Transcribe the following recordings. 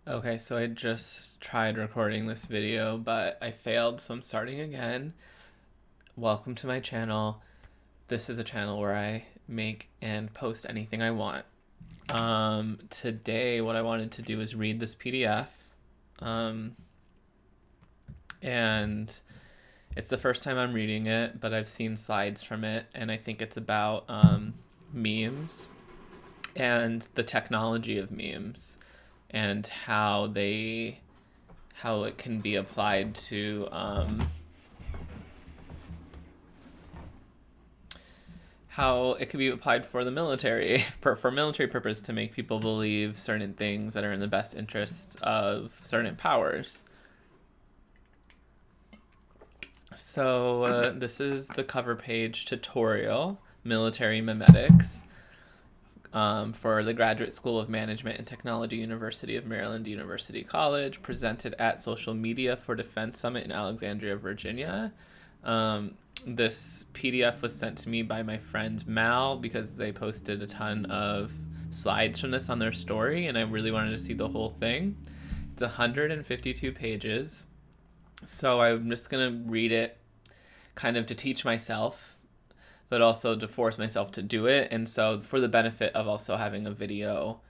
Okay, so I just tried recording this video, but I failed, so I'm starting again. Welcome to my channel. This is a channel where I make and post anything I want. Today, what I wanted to do is read this PDF. And it's the first time I'm reading it, but I've seen slides from it, and I think it's about memes and the technology of memes and how it can be applied to how it could be applied for the military for military purpose to make people believe certain things that are in the best interests of certain powers. So this is the cover page tutorial, Military Memetics, for the Graduate School of Management and Technology, University of Maryland University College, presented at Social Media for Defense Summit in Alexandria, Virginia. This PDF was sent to me by my friend Mal because they posted a ton of slides from this on their story, and I really wanted to see the whole thing. It's 152 pages, so I'm just going to read it kind of to teach myself, but also to force myself to do it. And so for the benefit of also having a video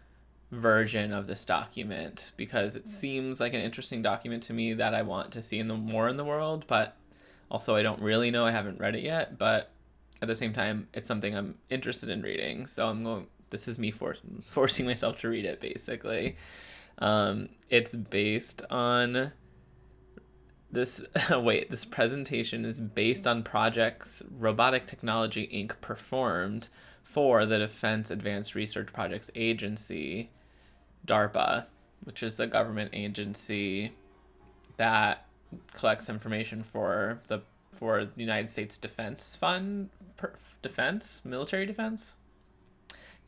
version of this document, because it seems like an interesting document to me that I want to see more in the world, but also I don't really know. I haven't read it yet, but at the same time, it's something I'm interested in reading. So this is me forcing myself to read it, basically. It's based on this this presentation is based on projects Robotic Technology Inc. performed for the Defense Advanced Research Projects Agency, DARPA, which is a government agency that collects information for the United States Defense Fund, military defense.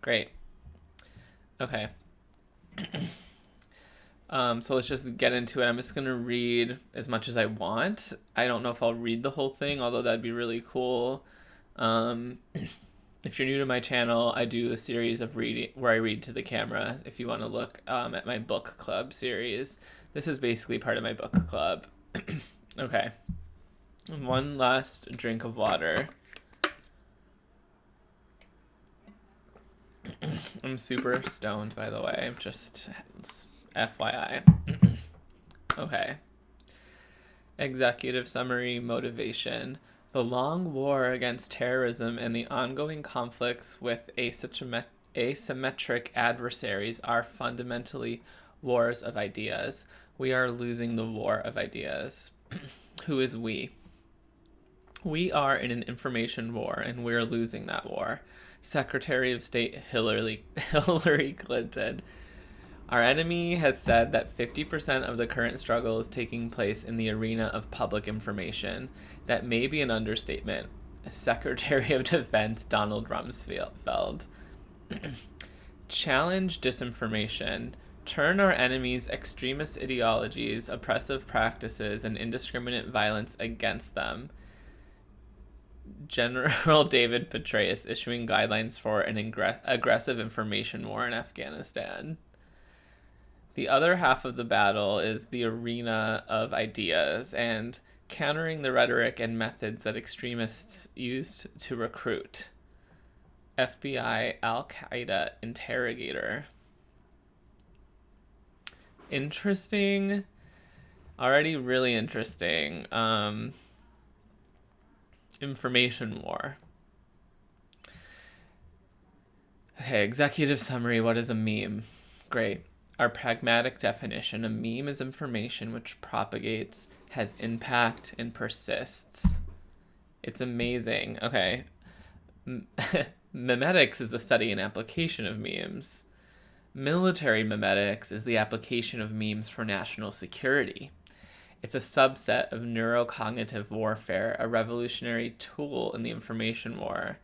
Great. Okay. So let's just get into it. I'm just going to read as much as I want. I don't know if I'll read the whole thing, although that'd be really cool. If you're new to my channel, I do a series of reading where I read to the camera. If you want to look at my book club series, this is basically part of my book club. Okay. One last drink of water. I'm super stoned, by the way. Just FYI. Okay. Executive summary: motivation. The long war against terrorism and the ongoing conflicts with asymmetric adversaries are fundamentally wars of ideas. We are losing the war of ideas. Who is we? We are in an information war, and we're losing that war. Secretary of State Hillary Clinton. Our enemy has said that 50% of the current struggle is taking place in the arena of public information. That may be an understatement. Secretary of Defense Donald Rumsfeld. Challenge disinformation. Turn our enemies' extremist ideologies, oppressive practices, and indiscriminate violence against them. General David Petraeus issuing guidelines for an aggressive information war in Afghanistan. The other half of the battle is the arena of ideas and countering the rhetoric and methods that extremists use to recruit. FBI Al-Qaeda interrogator. Interesting. Already really interesting. Information war. Okay, executive summary. What is a meme? Great. Our pragmatic definition: a meme is information which propagates, has impact, and persists. It's amazing. Okay. Memetics is the study and application of memes. Military memetics is the application of memes for national security. It's a subset of neurocognitive warfare, a revolutionary tool in the information war.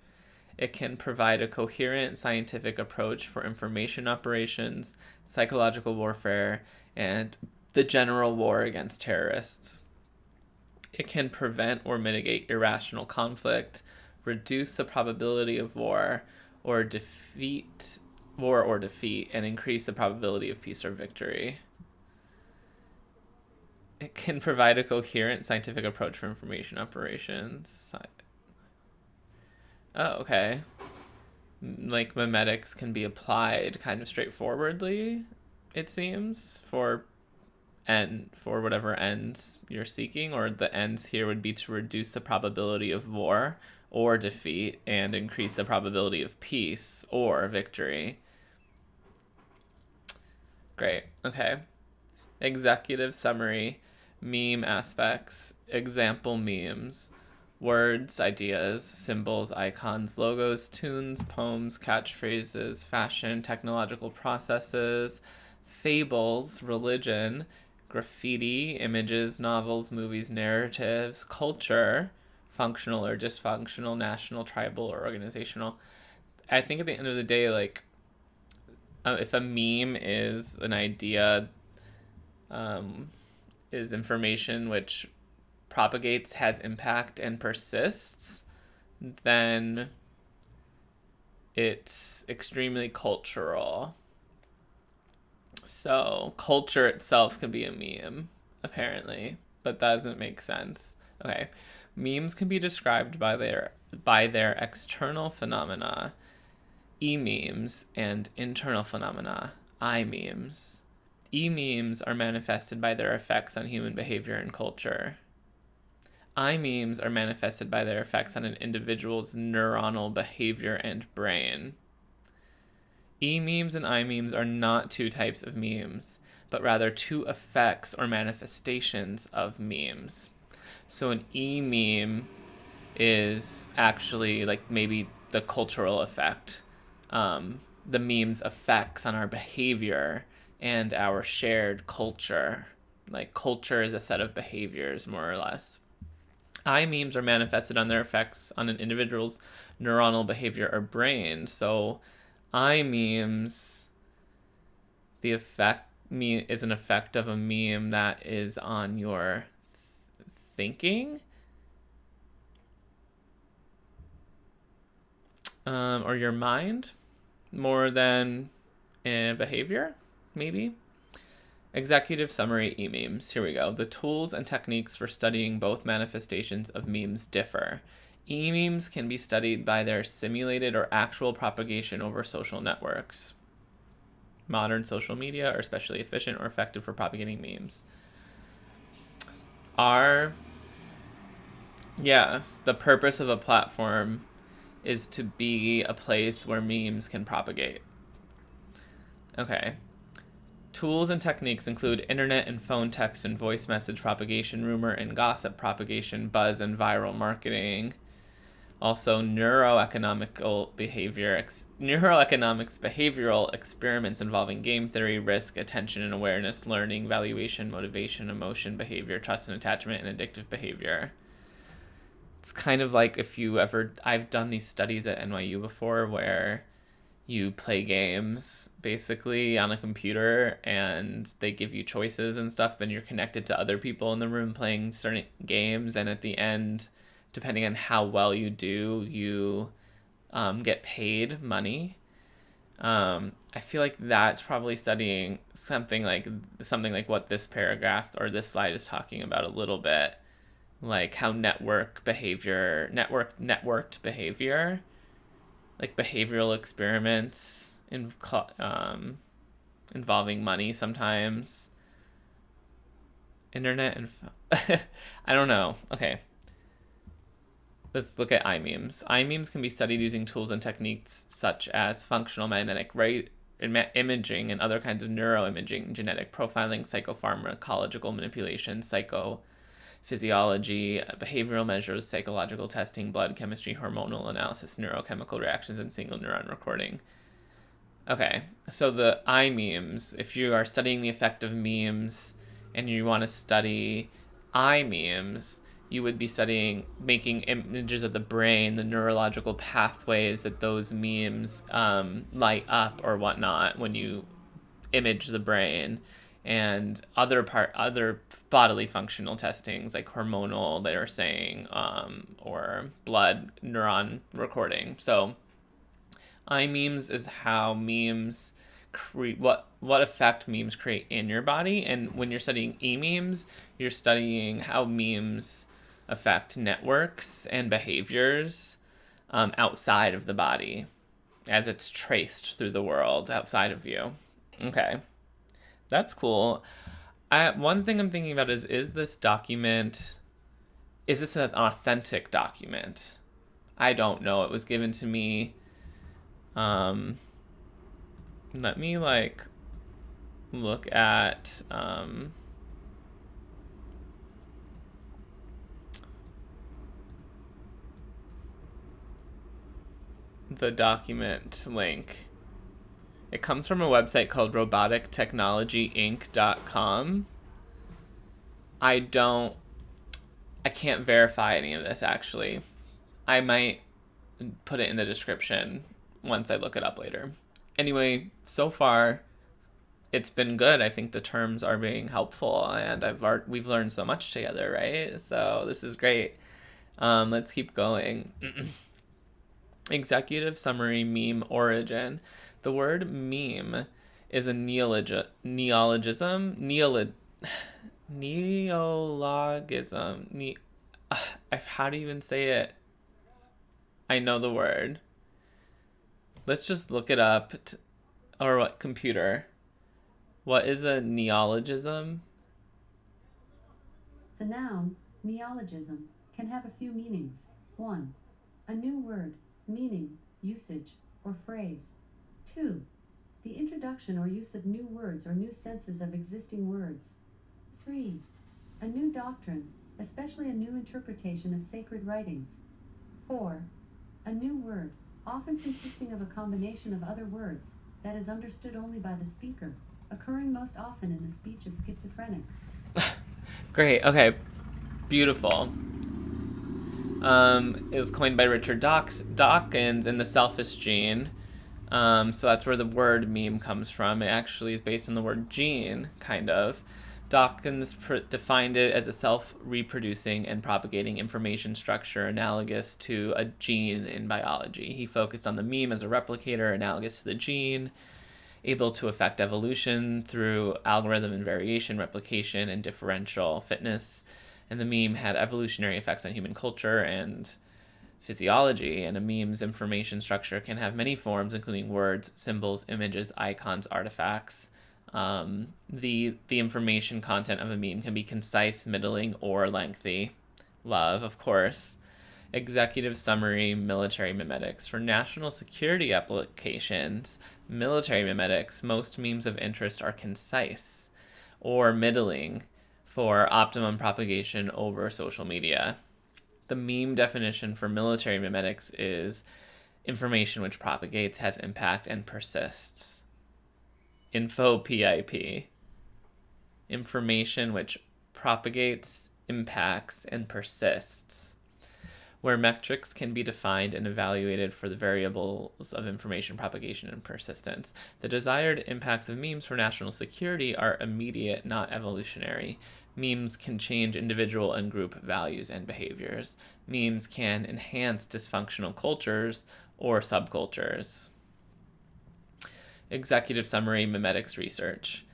It can provide a coherent scientific approach for information operations, psychological warfare, and the general war against terrorists. It can prevent or mitigate irrational conflict, reduce the probability of war, or defeat, and increase the probability of peace or victory. It can provide a coherent scientific approach for information operations. Oh, okay. Like memetics can be applied kind of straightforwardly, it seems, for whatever ends you're seeking, or the ends here would be to reduce the probability of war or defeat and increase the probability of peace or victory. Great. Okay. Executive summary, meme aspects, example memes, words, ideas, symbols, icons, logos, tunes, poems, catchphrases, fashion, technological processes, fables, religion, graffiti, images, novels, movies, narratives, culture, functional or dysfunctional, national, tribal, or organizational. I think at the end of the day, like, if a meme is an idea, is information which propagates, has impact, and persists, then it's extremely cultural. So culture itself can be a meme, apparently, but that doesn't make sense. Okay, memes can be described by their external phenomena, e-memes, and internal phenomena, I-memes. E-memes are manifested by their effects on human behavior and culture. I-memes are manifested by their effects on an individual's neuronal behavior and brain. E-memes and I-memes are not two types of memes, but rather two effects or manifestations of memes. So an E-meme is actually like maybe the cultural effect, the meme's effects on our behavior and our shared culture. Like culture is a set of behaviors, more or less. I-memes are manifested on their effects on an individual's neuronal behavior or brain. So I-memes, the effect is an effect of a meme that is on your thinking, or your mind, more than behavior, maybe. Executive summary e-memes. Here we go. The tools and techniques for studying both manifestations of memes differ. E-memes can be studied by their simulated or actual propagation over social networks. Modern social media are especially efficient or effective for propagating memes. The purpose of a platform is to be a place where memes can propagate. Okay. Tools and techniques include internet and phone text and voice message propagation, rumor and gossip propagation, buzz and viral marketing. Also, neuroeconomics behavioral experiments involving game theory, risk, attention and awareness, learning, valuation, motivation, emotion, behavior, trust and attachment, and addictive behavior. It's kind of like I've done these studies at NYU before where you play games basically on a computer and they give you choices and stuff, and you're connected to other people in the room playing certain games, and at the end, depending on how well you do, you get paid money. I feel like that's probably studying something like what this paragraph or this slide is talking about a little bit, like how networked behavior, like behavioral experiments involving money sometimes. Internet and I don't know. Okay. Let's look at I-memes. I-memes can be studied using tools and techniques such as functional magnetic imaging and other kinds of neuroimaging, genetic profiling, psychopharmacological manipulation, psychophysiology, behavioral measures, psychological testing, blood chemistry, hormonal analysis, neurochemical reactions, and single neuron recording. Okay, so the I-memes, if you are studying the effect of memes and you want to study I-memes, you would be making images of the brain, the neurological pathways that those memes light up or whatnot when you image the brain, and other bodily functional testings like hormonal, they're saying, or blood neuron recording. So I-memes is how memes what effect memes create in your body. And when you're studying e-memes, you're studying how memes affect networks and behaviors outside of the body as it's traced through the world outside of you. Okay, that's cool. One thing I'm thinking about is this document, is this an authentic document? I don't know. It was given to me. Let me look at the document link. It comes from a website called robotictechnologyinc.com. I can't verify any of this, actually. I might put it in the description once I look it up later. Anyway, so far, it's been good. I think the terms are being helpful, and we've learned so much together, right? So this is great. Let's keep going. Executive summary meme origin. The word meme is a neologism. How do you even say it? I know the word. Let's just look it up. Or what, computer? What is a neologism? The noun, neologism, can have a few meanings. 1. A new word, meaning, usage, or phrase. 2. The introduction or use of new words or new senses of existing words. 3. A new doctrine, especially a new interpretation of sacred writings. 4. A new word, often consisting of a combination of other words, that is understood only by the speaker, occurring most often in the speech of schizophrenics. Great. Okay. Beautiful. It was coined by Richard Dawkins in The Selfish Gene. So that's where the word meme comes from. It actually is based on the word gene, kind of. Dawkins defined it as a self-reproducing and propagating information structure analogous to a gene in biology. He focused on the meme as a replicator analogous to the gene, able to affect evolution through algorithm and variation, replication, and differential fitness. And the meme had evolutionary effects on human culture and physiology, and a meme's information structure can have many forms, including words, symbols, images, icons, artifacts. The information content of a meme can be concise, middling, or lengthy. Love, of course. Executive summary, military memetics. For national security applications, military memetics, most memes of interest are concise or middling for optimum propagation over social media. The meme definition for military memetics is information which propagates, has impact, and persists. Info PIP. Information which propagates, impacts, and persists. Where metrics can be defined and evaluated for the variables of information propagation and persistence. The desired impacts of memes for national security are immediate, not evolutionary. Memes can change individual and group values and behaviors. Memes can enhance dysfunctional cultures or subcultures. Executive summary, memetics research.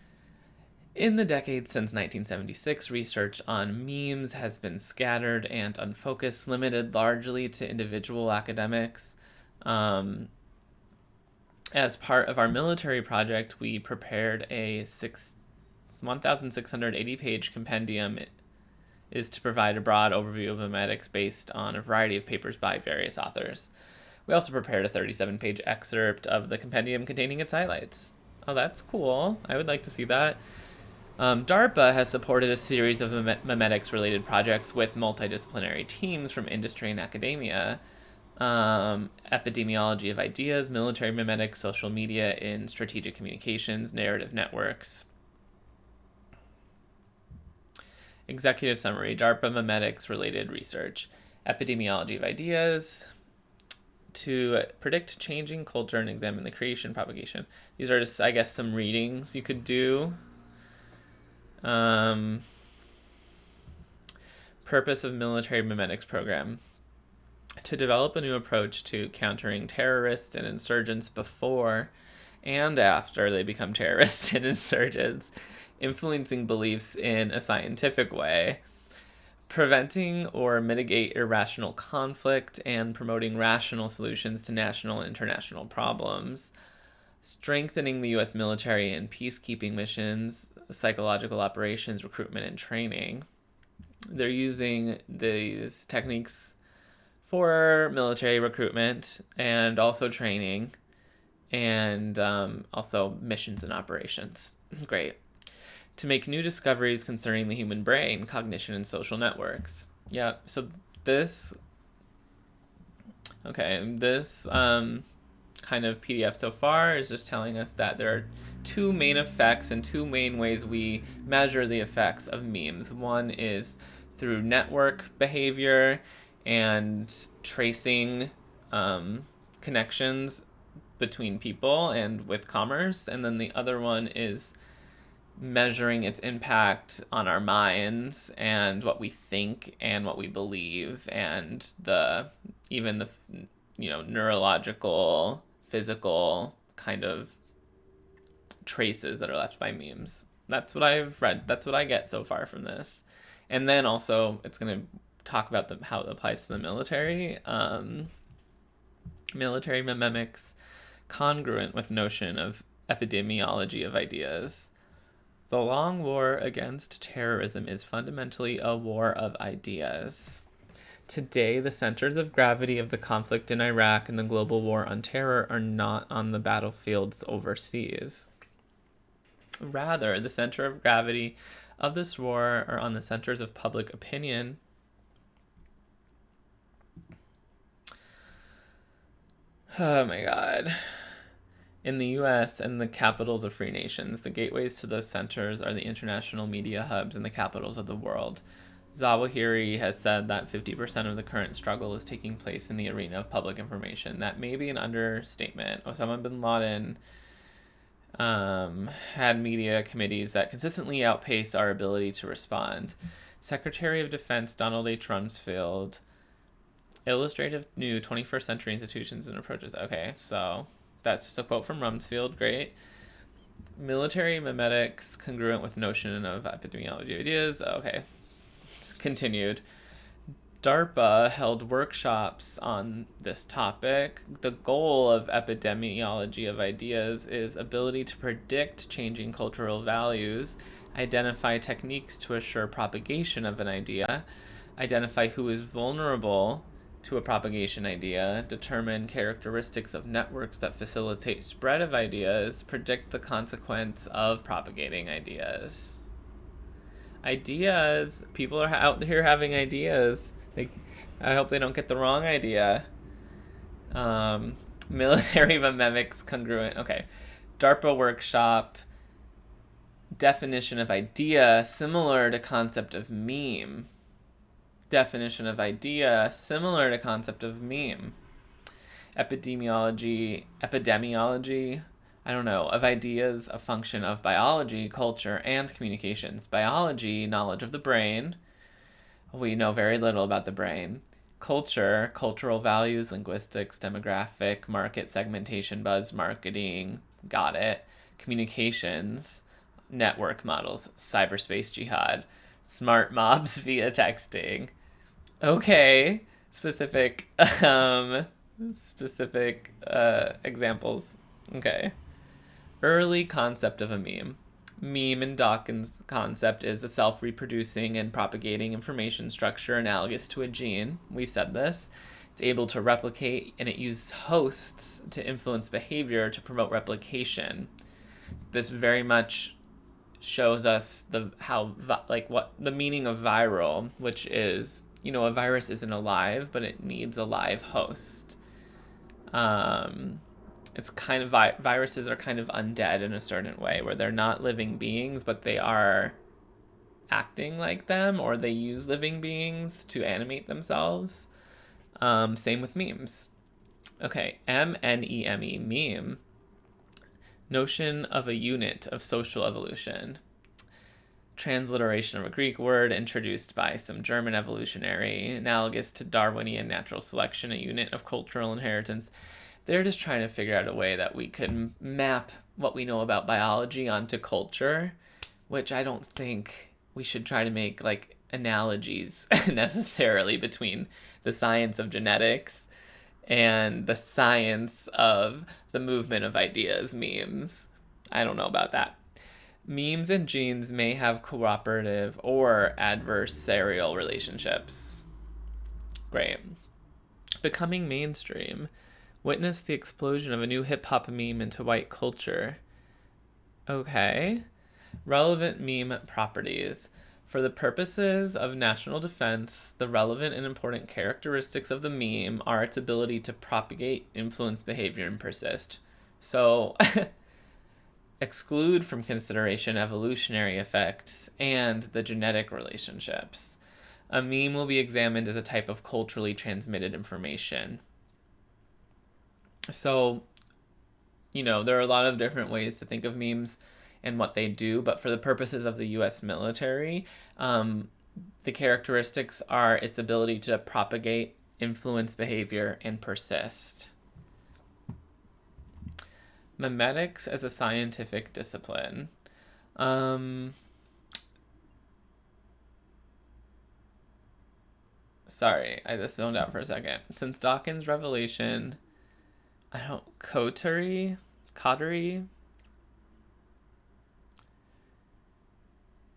In the decades since 1976, research on memes has been scattered and unfocused, limited largely to individual academics. As part of our military project, we prepared a 1,680-page compendium. It is to provide a broad overview of memetics based on a variety of papers by various authors. We also prepared a 37-page excerpt of the compendium containing its highlights. Oh, that's cool. I would like to see that. DARPA has supported a series of memetics-related projects with multidisciplinary teams from industry and academia. Epidemiology of ideas, military memetics, social media in strategic communications, narrative networks. Executive summary, DARPA memetics-related research. Epidemiology of ideas, to predict changing culture and examine the creation, propagation. These are just, I guess, some readings you could do. Purpose of military memetics program: to develop a new approach to countering terrorists and insurgents before and after they become terrorists and insurgents, influencing beliefs in a scientific way, preventing or mitigate irrational conflict, and promoting rational solutions to national and international problems, strengthening the U.S. military and peacekeeping missions, psychological operations, recruitment, and training. They're using these techniques for military recruitment and also training, and also missions and operations. Great. To make new discoveries concerning the human brain, cognition, and social networks. Yeah, so this kind of PDF so far is just telling us that there are two main effects and two main ways we measure the effects of memes. One is through network behavior and tracing connections between people and with commerce, and then the other one is measuring its impact on our minds and what we think and what we believe, and even the neurological, physical kind of traces that are left by memes. That's what I've read. That's what I get so far from this. And then also it's going to talk about how it applies to the military. Military memetics, congruent with notion of epidemiology of ideas. The long war against terrorism is fundamentally a war of ideas. Today, the centers of gravity of the conflict in Iraq and the global war on terror are not on the battlefields overseas. Rather, the center of gravity of this war are on the centers of public opinion oh my god. In the US and the capitals of free nations, the gateways to those centers are the international media hubs and the capitals of the world. Zawahiri has said that 50% of the current struggle is taking place in the arena of public information. That may be an understatement. Osama bin Laden had media committees that consistently outpace our ability to respond. Secretary of Defense Donald H. Rumsfeld, illustrative new 21st century institutions and approaches. Okay, so that's just a quote from Rumsfeld. Great. Military memetics congruent with notion of epidemiology ideas. Okay. Continued. DARPA held workshops on this topic. The goal of epidemiology of ideas is ability to predict changing cultural values, identify techniques to assure propagation of an idea, identify who is vulnerable to a propagation idea, determine characteristics of networks that facilitate spread of ideas, predict the consequence of propagating ideas. Ideas. People are out here having ideas. I hope they don't get the wrong idea. Military memetics congruent. Okay. DARPA workshop. Definition of idea similar to concept of meme. Definition of idea similar to concept of meme. Epidemiology, I don't know, of ideas, a function of biology, culture, and communications. Biology, knowledge of the brain. We know very little about the brain. Culture, cultural values, linguistics, demographic, market segmentation, buzz marketing, got it. Communications, network models, cyberspace jihad, smart mobs via texting. Okay, specific examples. Okay. Early concept of a meme. Meme in Dawkins' concept is a self-reproducing and propagating information structure analogous to a gene. We've said this. It's able to replicate, and it uses hosts to influence behavior to promote replication. This very much shows us what the meaning of viral, which is, a virus isn't alive, but it needs a live host. It's kind of viruses are kind of undead in a certain way, where they're not living beings, but they are acting like them, or they use living beings to animate themselves. Same with memes. Okay, MNEME, meme. Notion of a unit of social evolution. Transliteration of a Greek word introduced by some German evolutionary, analogous to Darwinian natural selection, a unit of cultural inheritance. they're just trying to figure out a way that we could map what we know about biology onto culture, which I don't think we should try to make like analogies necessarily between the science of genetics and the science of the movement of ideas, memes. I don't know about that. Memes and genes may have cooperative or adversarial relationships. Great. Becoming mainstream. Witness the explosion of a new hip-hop meme into white culture. Okay. Relevant meme properties. For the purposes of national defense, the relevant and important characteristics of the meme are its ability to propagate, influence behavior, and persist. So, exclude from consideration evolutionary effects and the genetic relationships. A meme will be examined as a type of culturally transmitted information. So, there are a lot of different ways to think of memes and what they do, but for the purposes of the U.S. military, the characteristics are its ability to propagate, influence behavior, and persist. Memetics as a scientific discipline. Sorry, I just zoned out for a second. Since Dawkins' revelation, coterie?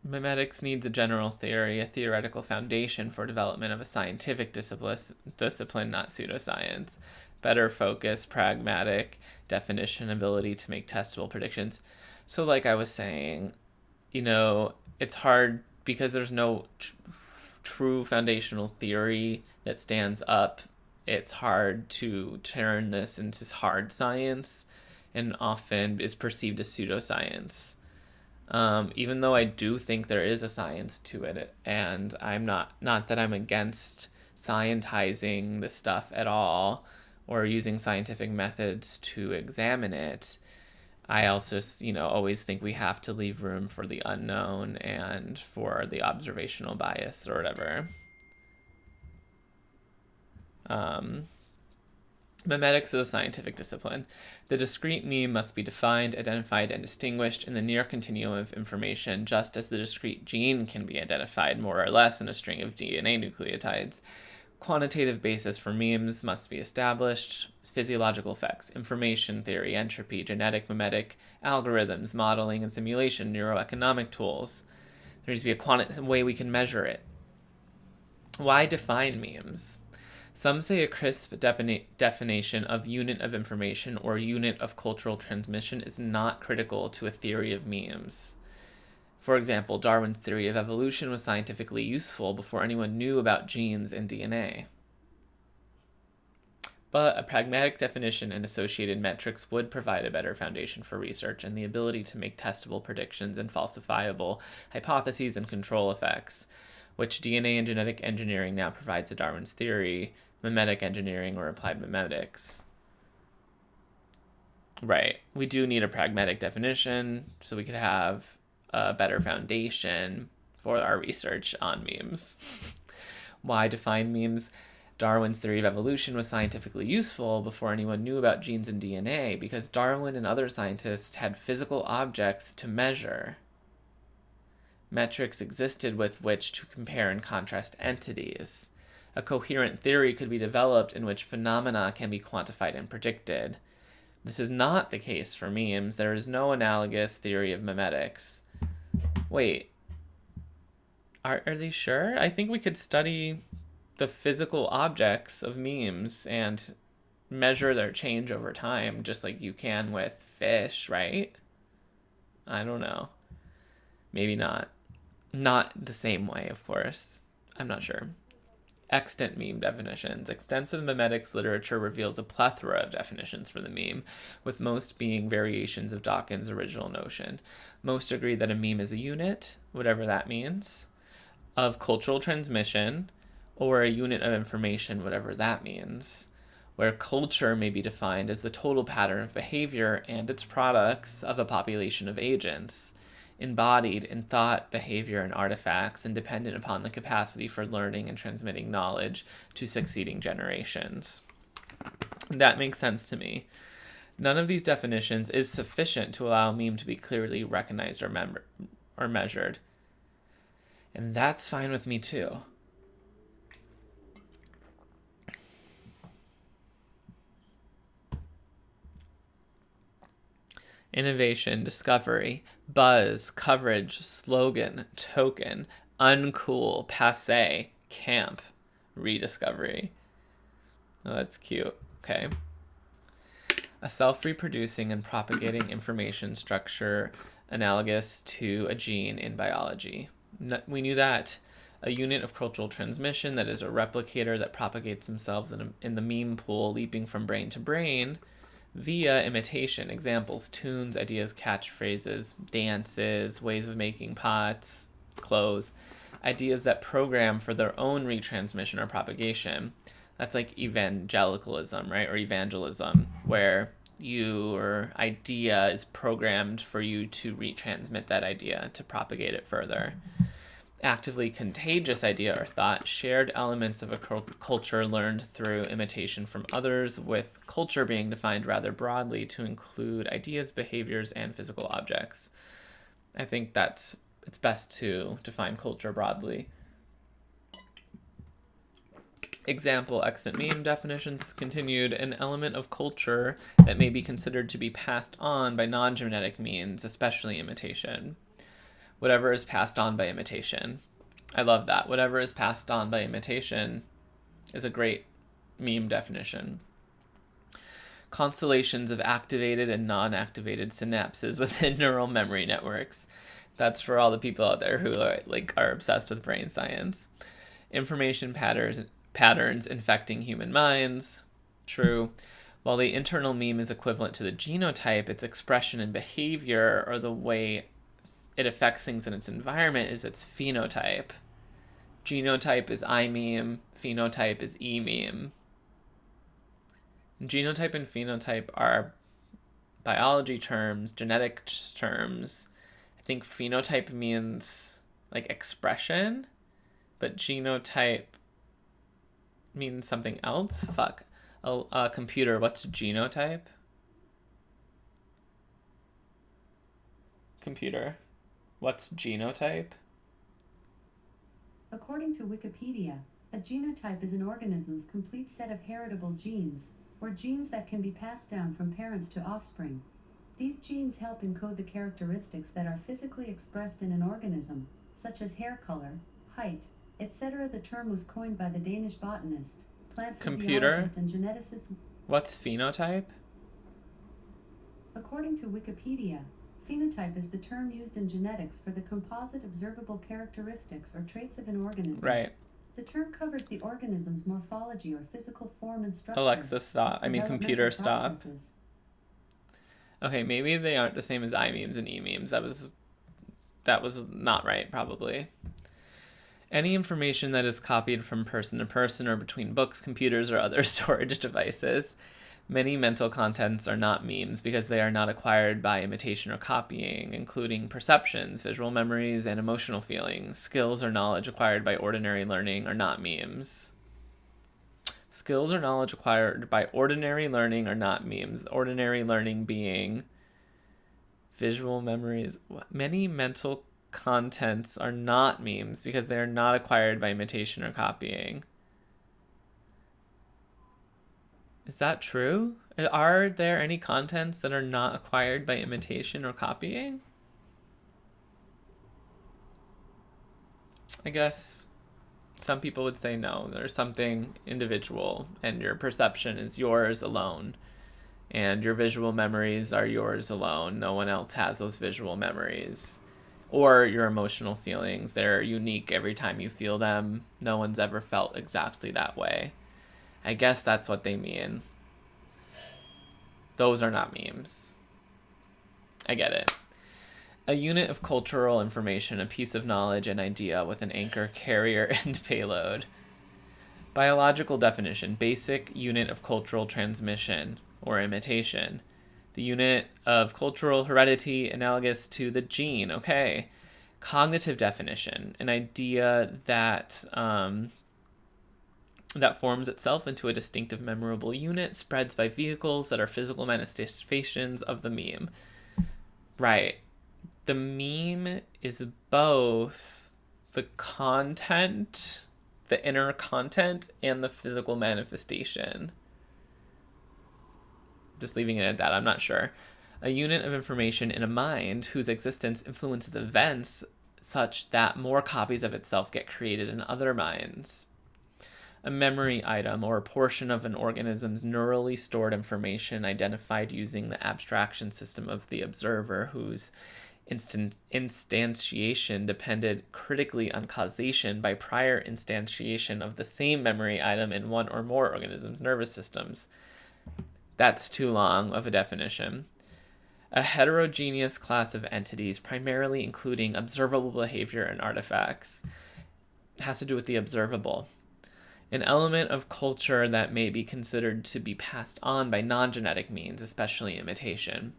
Memetics needs a general theory, a theoretical foundation for development of a scientific discipline, not pseudoscience. Better focus, pragmatic definition, ability to make testable predictions. So like I was saying, it's hard because there's no true foundational theory that stands up. It's hard to turn this into hard science and often is perceived as pseudoscience. Even though I do think there is a science to it, and I'm not that I'm against scientizing this stuff at all or using scientific methods to examine it, I also, always think we have to leave room for the unknown and for the observational bias or whatever. Memetics is a scientific discipline. The discrete meme must be defined, identified, and distinguished in the near continuum of information, just as the discrete gene can be identified more or less in a string of DNA nucleotides. Quantitative basis for memes must be established. Physiological effects, information theory, entropy, genetic, memetic, algorithms, modeling and simulation, neuroeconomic tools. There needs to be a way we can measure it. Why define memes? Some say a crisp definition of unit of information or unit of cultural transmission is not critical to a theory of memes. For example, Darwin's theory of evolution was scientifically useful before anyone knew about genes and DNA. But a pragmatic definition and associated metrics would provide a better foundation for research and the ability to make testable predictions and falsifiable hypotheses and control effects, which DNA and genetic engineering now provides to Darwin's theory, memetic engineering, or applied memetics. Right. We do need a pragmatic definition so we could have a better foundation for our research on memes. Why define memes? Darwin's theory of evolution was scientifically useful before anyone knew about genes and DNA because Darwin and other scientists had physical objects to measure. Metrics existed with which to compare and contrast entities. A coherent theory could be developed in which phenomena can be quantified and predicted. This is not the case for memes. There is no analogous theory of memetics. Wait, are they sure? I think we could study the physical objects of memes and measure their change over time, just like you can with fish, right? I don't know. Maybe not. Not the same way, of course. I'm not sure. Extant meme definitions. Extensive memetics literature reveals a plethora of definitions for the meme, with most being variations of Dawkins' original notion. Most agree that a meme is a unit, whatever that means, of cultural transmission, or a unit of information, whatever that means, where culture may be defined as the total pattern of behavior and its products of a population of agents, embodied in thought, behavior, and artifacts, and dependent upon the capacity for learning and transmitting knowledge to succeeding generations. That makes sense to me. None of these definitions is sufficient to allow a meme to be clearly recognized or measured. And that's fine with me too. Innovation, discovery, buzz, coverage, slogan, token, uncool, passé, camp, rediscovery. Oh, that's cute. Okay. A self-reproducing and propagating information structure analogous to a gene in biology. We knew that. A unit of cultural transmission that is a replicator that propagates themselves in the meme pool, leaping from brain to brain via imitation. Examples: tunes, ideas, catchphrases, dances, ways of making pots, clothes. Ideas that program for their own retransmission or propagation. That's like evangelicalism, right? Or evangelism, where your idea is programmed for you to retransmit that idea, to propagate it further. Actively contagious idea or thought, shared elements of a culture learned through imitation from others, with culture being defined rather broadly to include ideas, behaviors, and physical objects. I think it's best to define culture broadly. Example, extant meme definitions continued: an element of culture that may be considered to be passed on by non-genetic means, especially imitation. Whatever is passed on by imitation. I love that. Whatever is passed on by imitation is a great meme definition. Constellations of activated and non-activated synapses within neural memory networks. That's for all the people out there who are obsessed with brain science. Information patterns infecting human minds. True. While the internal meme is equivalent to the genotype, its expression and behavior, or the way it affects things in its environment, is its phenotype. Genotype is I meme, phenotype is E meme. Genotype and phenotype are biology terms, genetic terms. I think phenotype means like expression, but genotype means something else. Fuck. Computer, what's genotype? Computer, what's genotype? According to Wikipedia, a genotype is an organism's complete set of heritable genes, or genes that can be passed down from parents to offspring. These genes help encode the characteristics that are physically expressed in an organism, such as hair color, height, etc. The term was coined by the Danish botanist, plant physiologist, and geneticist. What's phenotype? According to Wikipedia, phenotype is the term used in genetics for the composite observable characteristics or traits of an organism. Right. The term covers the organism's morphology or physical form and structure. Alexa, stop. Computer, stop. Okay, maybe they aren't the same as I memes and E memes. That was not right, probably. Any information that is copied from person to person or between books, computers, or other storage devices. Many mental contents are not memes because they are not acquired by imitation or copying, including perceptions, visual memories, and emotional feelings. Skills or knowledge acquired by ordinary learning are not memes. Skills or knowledge acquired by ordinary learning are not memes. Ordinary learning being visual memories. Many mental contents are not memes because they are not acquired by imitation or copying. Is that true? Are there any contents that are not acquired by imitation or copying? I guess some people would say no. There's something individual, and your perception is yours alone. And your visual memories are yours alone. No one else has those visual memories. Or your emotional feelings. They're unique every time you feel them. No one's ever felt exactly that way. I guess that's what they mean. Those are not memes. I get it. A unit of cultural information, a piece of knowledge and idea with an anchor, carrier, and payload. Biological definition, basic unit of cultural transmission or imitation. The unit of cultural heredity analogous to the gene. Okay. Cognitive definition, an idea that that forms itself into a distinctive memorable unit, spreads by vehicles that are physical manifestations of the meme. Right. The meme is both the content, the inner content, and the physical manifestation. Just leaving it at that, I'm not sure. A unit of information in a mind whose existence influences events such that more copies of itself get created in other minds. A memory item or a portion of an organism's neurally stored information identified using the abstraction system of the observer, whose instantiation depended critically on causation by prior instantiation of the same memory item in one or more organisms' nervous systems. That's too long of a definition. A heterogeneous class of entities, primarily including observable behavior and artifacts. It has to do with the observable. An element of culture that may be considered to be passed on by non-genetic means, especially imitation.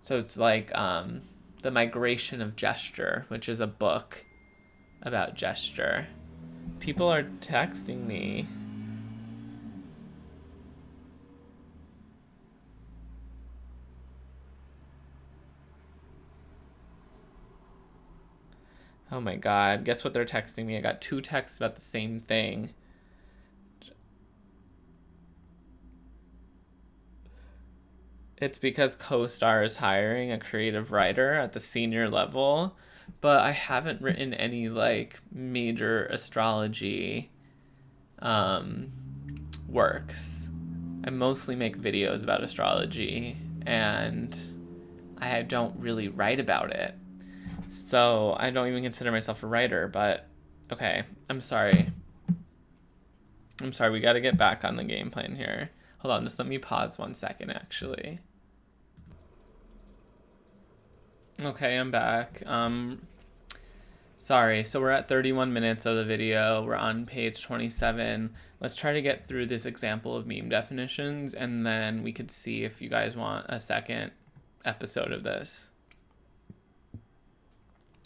So it's like The Migration of Gesture, which is a book about gesture. People are texting me. Oh my god, guess what they're texting me? I got 2 texts about the same thing. It's because CoStar is hiring a creative writer at the senior level, but I haven't written any like major astrology works. I mostly make videos about astrology, and I don't really write about it. So I don't even consider myself a writer, but okay, I'm sorry. We gotta get back on the game plan here. Hold on, just let me pause 1 second, actually. Okay, I'm back. Sorry, so we're at 31 minutes of the video. We're on page 27. Let's try to get through this example of meme definitions, and then we could see if you guys want a second episode of this.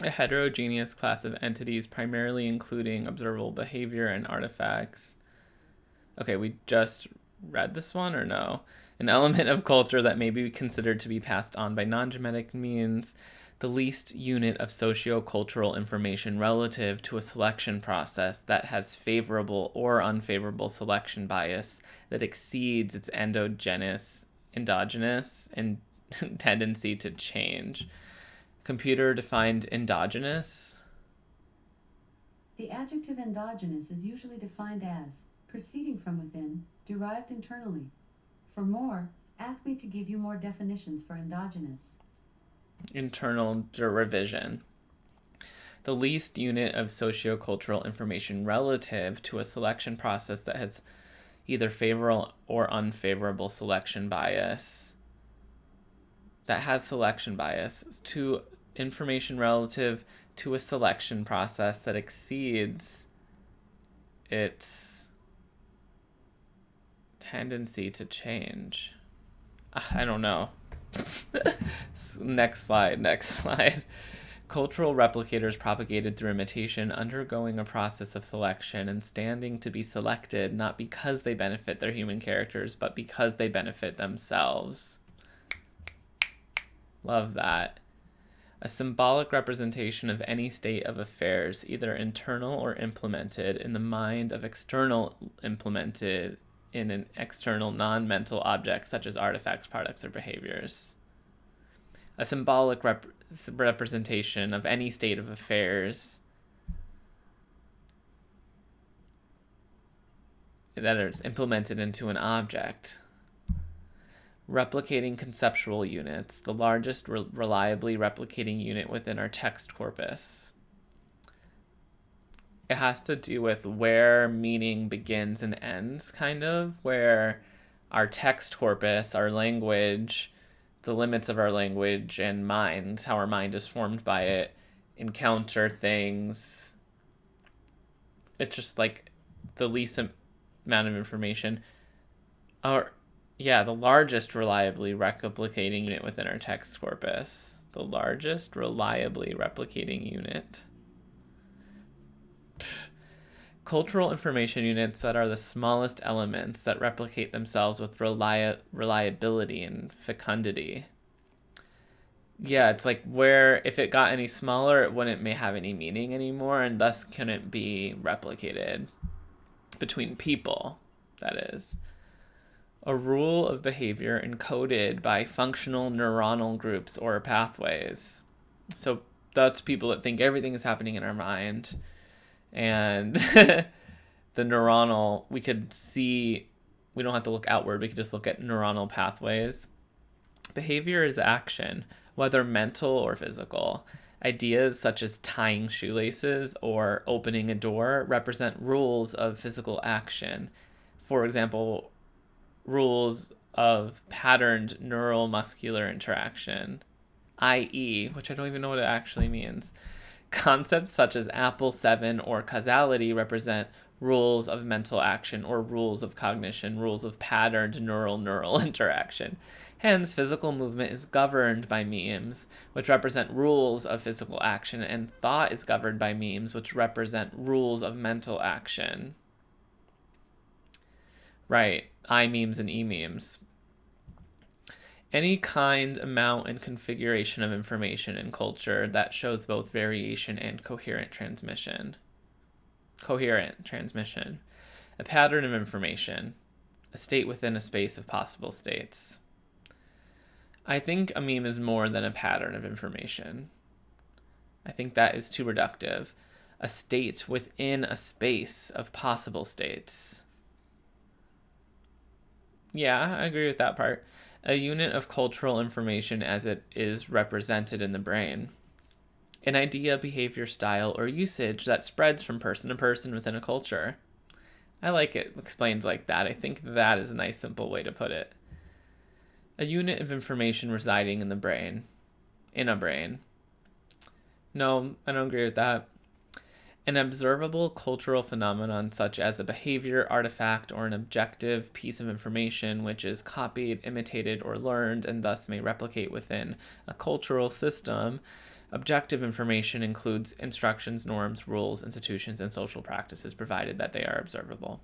A heterogeneous class of entities, primarily including observable behavior and artifacts. Okay, we just read this one, or no? An element of culture that may be considered to be passed on by non-genetic means, the least unit of socio-cultural information relative to a selection process that has favorable or unfavorable selection bias that exceeds its endogenous and tendency to change. Computer-defined endogenous. The adjective endogenous is usually defined as proceeding from within, derived internally. For more, ask me to give you more definitions for endogenous. Internal derivation. The least unit of sociocultural information relative to a selection process that has either favorable or unfavorable selection bias. That has selection bias to information relative to a selection process that exceeds its tendency to change. I don't know. Next slide. Cultural replicators propagated through imitation, undergoing a process of selection and standing to be selected not because they benefit their human characters, but because they benefit themselves. Love that. A symbolic representation of any state of affairs, either internal or implemented in the mind of external implemented in an external non-mental object such as artifacts, products, or behaviors. A symbolic representation of any state of affairs that is implemented into an object. Replicating conceptual units, the largest reliably replicating unit within our text corpus. It has to do with where meaning begins and ends, kind of, where our text corpus, our language, the limits of our language and mind, how our mind is formed by it, encounter things. It's just like the least amount of information. The largest reliably replicating unit within our text corpus. The largest reliably replicating unit. Cultural information units that are the smallest elements that replicate themselves with reliability and fecundity. Yeah, it's like where if it got any smaller, it wouldn't may have any meaning anymore and thus couldn't be replicated between people, that is. A rule of behavior encoded by functional neuronal groups or pathways. So that's people that think everything is happening in our mind. And the neuronal, we could see, we don't have to look outward, we could just look at neuronal pathways. Behavior is action, whether mental or physical. Ideas such as tying shoelaces or opening a door represent rules of physical action. For example, rules of patterned neuromuscular interaction, i.e., which I don't even know what it actually means. Concepts such as Apple 7 or causality represent rules of mental action or rules of cognition, rules of patterned neural interaction. Hence, physical movement is governed by memes, which represent rules of physical action, and thought is governed by memes, which represent rules of mental action. Right, I-memes and E-memes. Any kind, amount, and configuration of information in culture that shows both variation and coherent transmission. A pattern of information. A state within a space of possible states. I think a meme is more than a pattern of information. I think that is too reductive. A state within a space of possible states. Yeah, I agree with that part. A unit of cultural information as it is represented in the brain. An idea, behavior, style, or usage that spreads from person to person within a culture. I like it explained like that. I think that is a nice, simple way to put it. A unit of information residing in the brain. In a brain. No, I don't agree with that. An observable cultural phenomenon such as a behavior, artifact, or an objective piece of information which is copied, imitated, or learned and thus may replicate within a cultural system. Objective information includes instructions, norms, rules, institutions, and social practices provided that they are observable.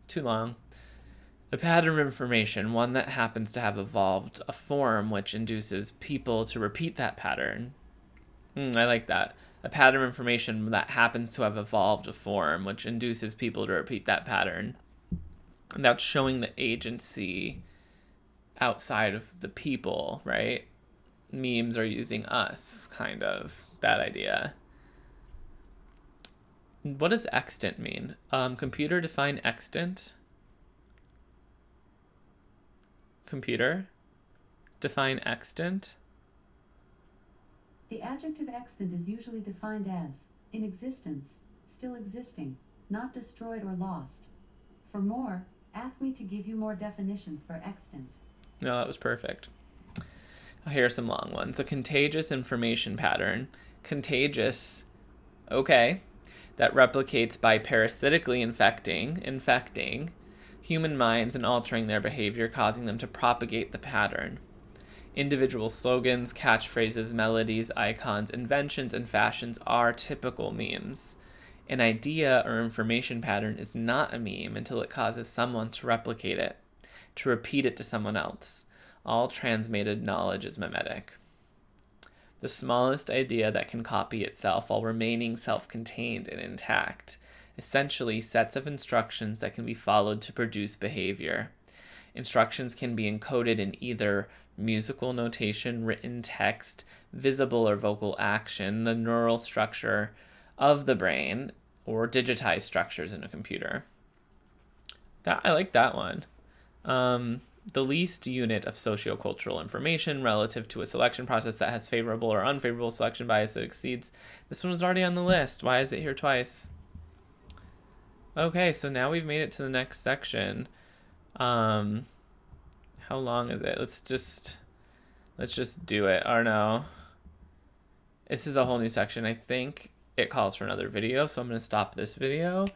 Too long. A pattern of information, one that happens to have evolved a form which induces people to repeat that pattern. I like that. A pattern of information that happens to have evolved a form which induces people to repeat that pattern. And that's showing the agency outside of the people, right? Memes are using us, kind of, that idea. What does extant mean? Computer define extant. Computer define extant. The adjective extant is usually defined as in existence, still existing, not destroyed or lost. For more, ask me to give you more definitions for extant. No, that was perfect. Here are some long ones. A contagious information pattern. Contagious, okay, that replicates by parasitically infecting human minds and altering their behavior, causing them to propagate the pattern. Individual slogans, catchphrases, melodies, icons, inventions, and fashions are typical memes. An idea or information pattern is not a meme until it causes someone to replicate it, to repeat it to someone else. All transmitted knowledge is memetic. The smallest idea that can copy itself while remaining self-contained and intact. Essentially, sets of instructions that can be followed to produce behavior. Instructions can be encoded in either musical notation, written text, visible or vocal action, the neural structure of the brain, or digitized structures in a computer. I like that one. The least unit of sociocultural information relative to a selection process that has favorable or unfavorable selection bias that exceeds. This one was already on the list. Why is it here twice? Okay, so now we've made it to the next section. How long is it? Let's just do it. Or no. This is a whole new section. I think it calls for another video, so I'm going to stop this video.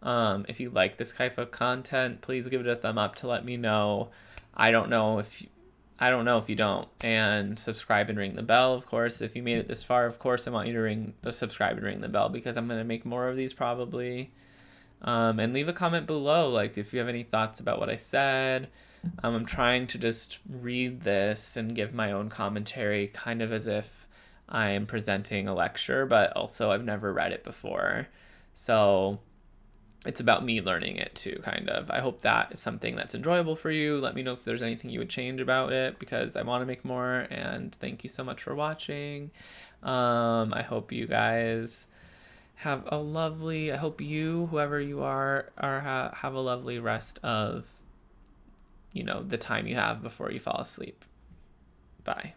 If you like this type of content, please give it a thumb up to let me know. I don't know if you don't. And subscribe and ring the bell, of course. If you made it this far, of course, I want you to subscribe and ring the bell because I'm going to make more of these probably. And leave a comment below, like if you have any thoughts about what I said. I'm trying to just read this and give my own commentary, kind of as if I'm presenting a lecture, but also I've never read it before. So it's about me learning it too, kind of. I hope that is something that's enjoyable for you. Let me know if there's anything you would change about it, because I want to make more. And thank you so much for watching. I hope you guys have a lovely, I hope you, whoever you are have a lovely rest of, the time you have before you fall asleep. Bye.